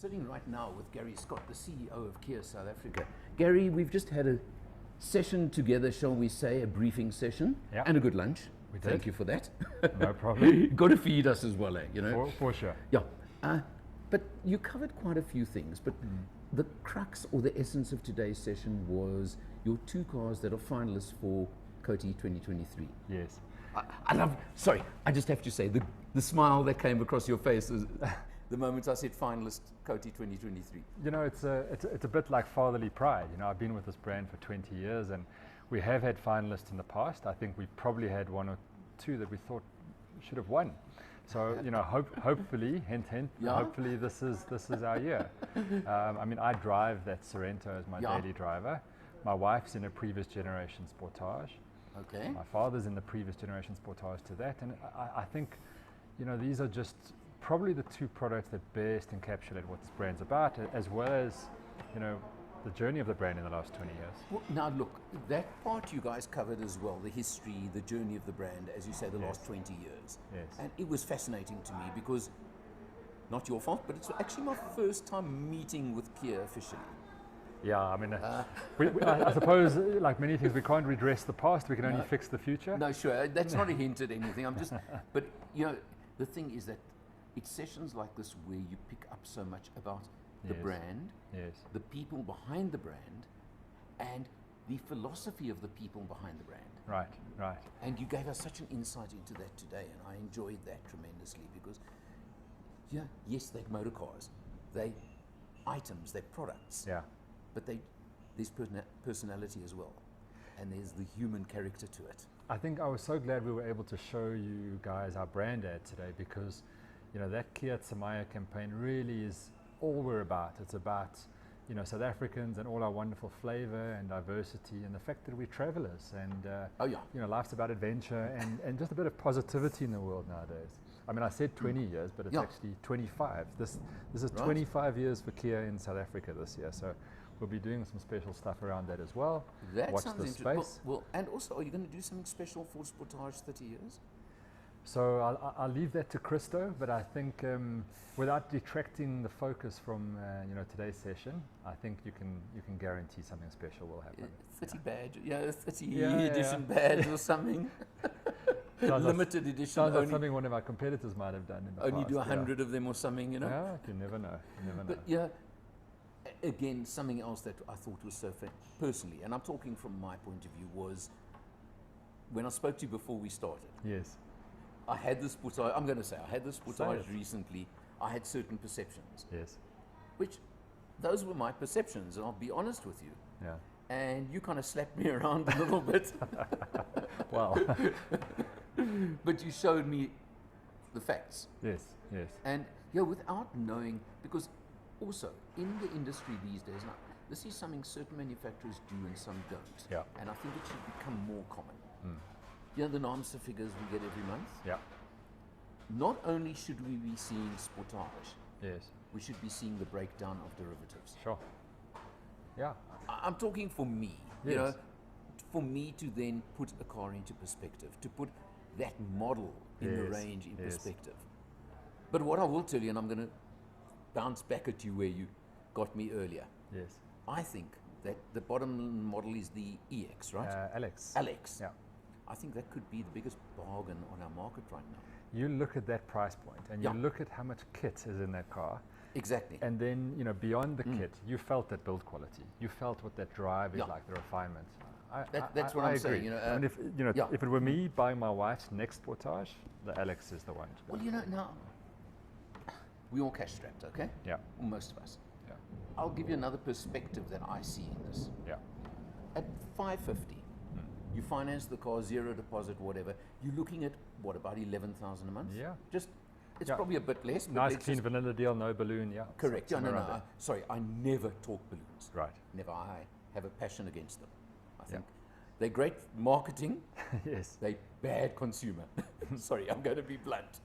sitting right now with Gary Scott, the CEO of Kia South Africa. Gary, we've just had a session together, shall we say, a briefing session, and a good lunch. We did. Thank you for that. No problem. Got to feed us as well, you know. For sure. Yeah. But you covered quite a few things, but the crux or the essence of today's session was your two cars that are finalists for COTY 2023. Yes. I love, sorry, I just have to say, the smile that came across your face is the moment I said finalist COTY 2023. You know, it's a bit like fatherly pride. You know, I've been with this brand for 20 years and we have had finalists in the past. I think we probably had one or two that we thought should have won. So, you know, hopefully, hint, hopefully this is our year. I mean, I drive that Sorento as my daily driver. My wife's in a previous generation Sportage. Okay. My father's in the previous generation Sportage to that. And I think, you know, these are just probably the two products that best encapsulate what this brand's about, as well as, you know, the journey of the brand in the last 20 years. Well, now look, that part you guys covered as well, the history, the journey of the brand, as you say, the last 20 years. Yes. And it was fascinating to me because, not your fault, but it's actually my first time meeting with Kia officially. Yeah, I mean, I suppose, like many things, we can't redress the past, we can only fix the future. No, sure, that's not a hint at anything. I'm just, but you know, the thing is that it's sessions like this where you pick up so much about the brand, the people behind the brand, and the philosophy of the people behind the brand. Right, right. And you gave us such an insight into that today, and I enjoyed that tremendously because, yeah, yes, they're motor cars, they items, they're products. Yeah. But there's personality as well, and there's the human character to it. I think I was so glad we were able to show you guys our brand ad today because, you know, that Kia Tsamaya campaign really is all we're about. It's about, you know, South Africans and all our wonderful flavor and diversity and the fact that we're travelers and, you know, life's about adventure and just a bit of positivity in the world nowadays. I mean, I said 20 years, but it's actually 25. This is 25 years for Kia in South Africa this year. So we'll be doing some special stuff around that as well. That Watch sounds the interesting. space. Well, and also, are you going to do something special for Sportage 30 years? So I'll leave that to Christo, but I think without detracting the focus from you know, today's session, I think you can guarantee something special will happen. 30 badge, 30 edition badge or something. Limited edition. Sounds like something one of our competitors might have done in the past. Only do 100 of them or something, you know. Yeah, you never know. You never know. But yeah, again, something else that I thought was so personally, and I'm talking from my point of view, was when I spoke to you before we started. Yes. I had this Sportage, I'm going to say, I had this Sportage recently. I had certain perceptions. Yes. Which, those were my perceptions, and I'll be honest with you. Yeah. And you kind of slapped me around a little bit. Wow. But you showed me the facts. Yes, yes. And yeah, without knowing, because also in the industry these days, now, this is something certain manufacturers do and some don't. Yeah. And I think it should become more common. You know, the NAMSA figures we get every month? Yeah. Not only should we be seeing Sportage, Yes. we should be seeing the breakdown of derivatives. Sure. Yeah. I'm talking for me, you Yes. know, for me to then put a car into perspective, to put that model in the range in perspective. But what I will tell you, and I'm going to bounce back at you where you got me earlier. Yes. I think that the bottom model is the EX, right? Alex. Alex. Yeah. I think that could be the biggest bargain on our market right now. You look at that price point and you look at how much kit is in that car. Exactly. And then, you know, beyond the kit, you felt that build quality. You felt what that drive is like, the refinement. That's what I'm saying. You know, and if if it were me buying my wife's next Sportage, the Alex is the one. Well, you know, now we all cash strapped, okay? Yeah. Well, most of us. Yeah. I'll give you another perspective that I see in this. Yeah. At 550, you finance the car, zero deposit, whatever. You're looking at what, about 11,000 a month? Yeah. Just, it's probably a bit less. But Nice clean vanilla deal, no balloon. Yeah. Correct. Yeah, no. Sorry, I never talk balloons. Right. Never. I have a passion against them. I think They're great marketing. Yes. They're bad consumer. Sorry, I'm going to be blunt.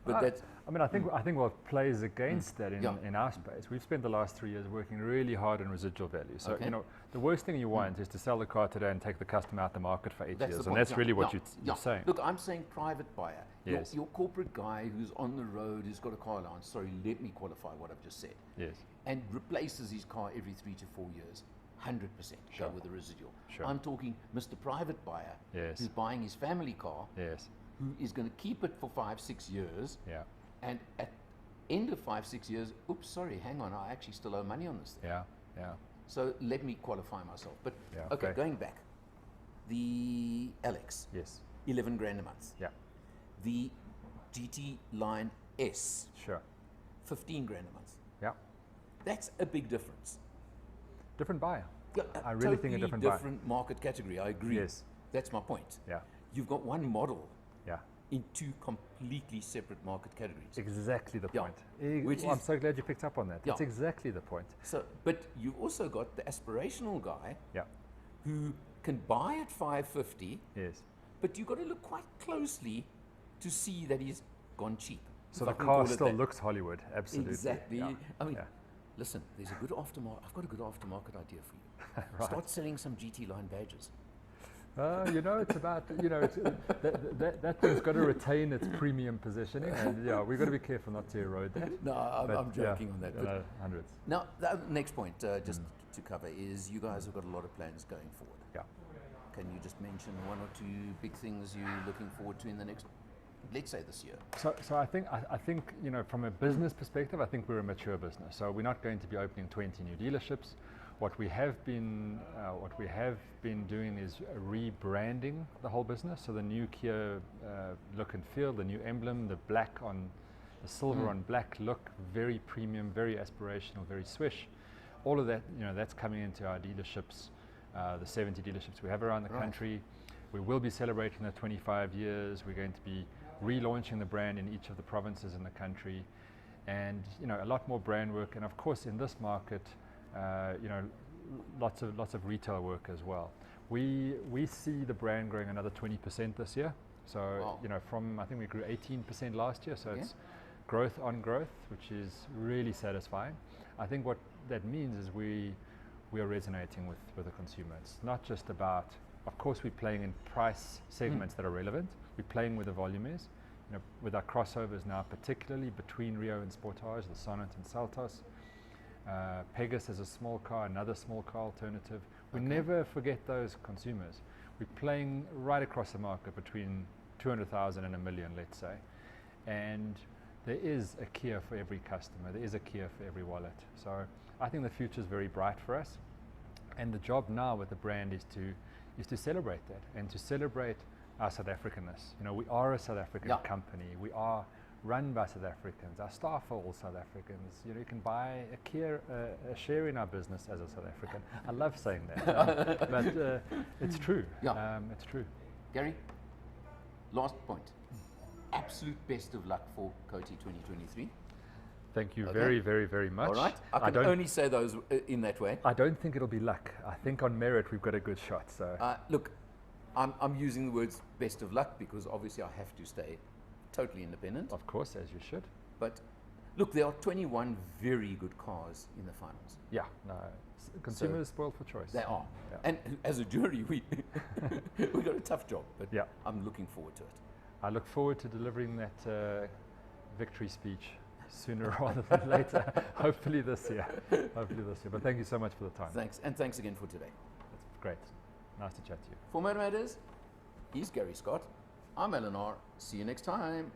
But that's... I mean, I think what plays against that in our space, we've spent the last 3 years working really hard on residual value. So, you know, the worst thing you want is to sell the car today and take the customer out the market for 8 years. And that's really what you're saying. Look, I'm saying private buyer. Yes. Your corporate guy who's on the road, who's got a car allowance, sorry, let me qualify what I've just said. Yes. And replaces his car every 3 to 4 years. 100% go with the residual. Sure. I'm talking Mr. Private Buyer who's buying his family car, who is going to keep it for 5-6 years, and at end of 5-6 years, oops, sorry, hang on, I actually still owe money on this thing. So let me qualify myself. But okay, going back, the Alex, 11 grand a month. The GT Line S, 15 grand a month. That's a big difference. Different buyer. I really totally think a different market category. I agree. Yes. That's my point. You've got one model in two completely separate market categories. Exactly the point. I'm so glad you picked up on that. That's exactly the point. So, but you've also got the aspirational guy who can buy at 550. But you've got to look quite closely to see that he's gone cheap. So the car still looks Hollywood. Absolutely. Exactly. I mean, listen, there's a good aftermarket. I've got a good aftermarket idea for you. Start selling some GT Line badges. You know, it's about, you know, that thing's got to retain its premium positioning, and we've got to be careful not to erode that. No, I'm joking on that. But hundreds. Now, the next point, just to cover, is you guys have got a lot of plans going forward. Can you just mention one or two big things you're looking forward to in the next, let's say, this year? So I think you know, from a business perspective, I think we're a mature business. So we're not going to be opening 20 new dealerships. What we have been doing is rebranding the whole business. So the new Kia look and feel, the new emblem, the black on the silver on black look, very premium, very aspirational, very swish. All of that, you know, that's coming into our dealerships, the 70 dealerships we have around the country. We will be celebrating the 25 years. We're going to be relaunching the brand in each of the provinces in the country, and you know, a lot more brand work, and of course in this market, you know, lots of retail work as well. We see the brand growing another 20% this year. So you know, from I think we grew 18% last year. So it's growth on growth, which is really satisfying. I think what that means is we are resonating with the consumer. It's not just about, of course, we're playing in price segments that are relevant. We're playing where the volume is. You know, with our crossovers now, particularly between Rio and Sportage, the Sonnet and Saltos. Pegasus as a small car, another small car alternative. We never forget those consumers. We're playing right across the market between 200,000 and 1 million, let's say. And there is a Kia for every customer. There is a Kia for every wallet. So I think the future is very bright for us. And the job now with the brand is to celebrate that, and to celebrate our South Africanness. You know, we are a South African company. We are run by South Africans. Our staff are all South Africans. You know, you can buy a share in our business as a South African. I love saying that, but it's true. It's true. Gary, last point. Absolute best of luck for COTY 2023. Thank you very, very, very much. All right. I can only say those in that way. I don't think it'll be luck. I think on merit we've got a good shot. So look, I'm using the words best of luck because obviously I have to stay totally independent. Of course, as you should. But look, there are 21 very good cars in the finals. Yeah, no, consumers spoiled for choice. They are. Yeah. And as a jury, we got a tough job, but I'm looking forward to it. I look forward to delivering that victory speech sooner rather than later. Hopefully this year. But thank you so much for the time. Thanks, and thanks again for today. That's great. Nice to chat to you. For Motor Matters, he's Gary Scott. I'm Eleanor. See you next time.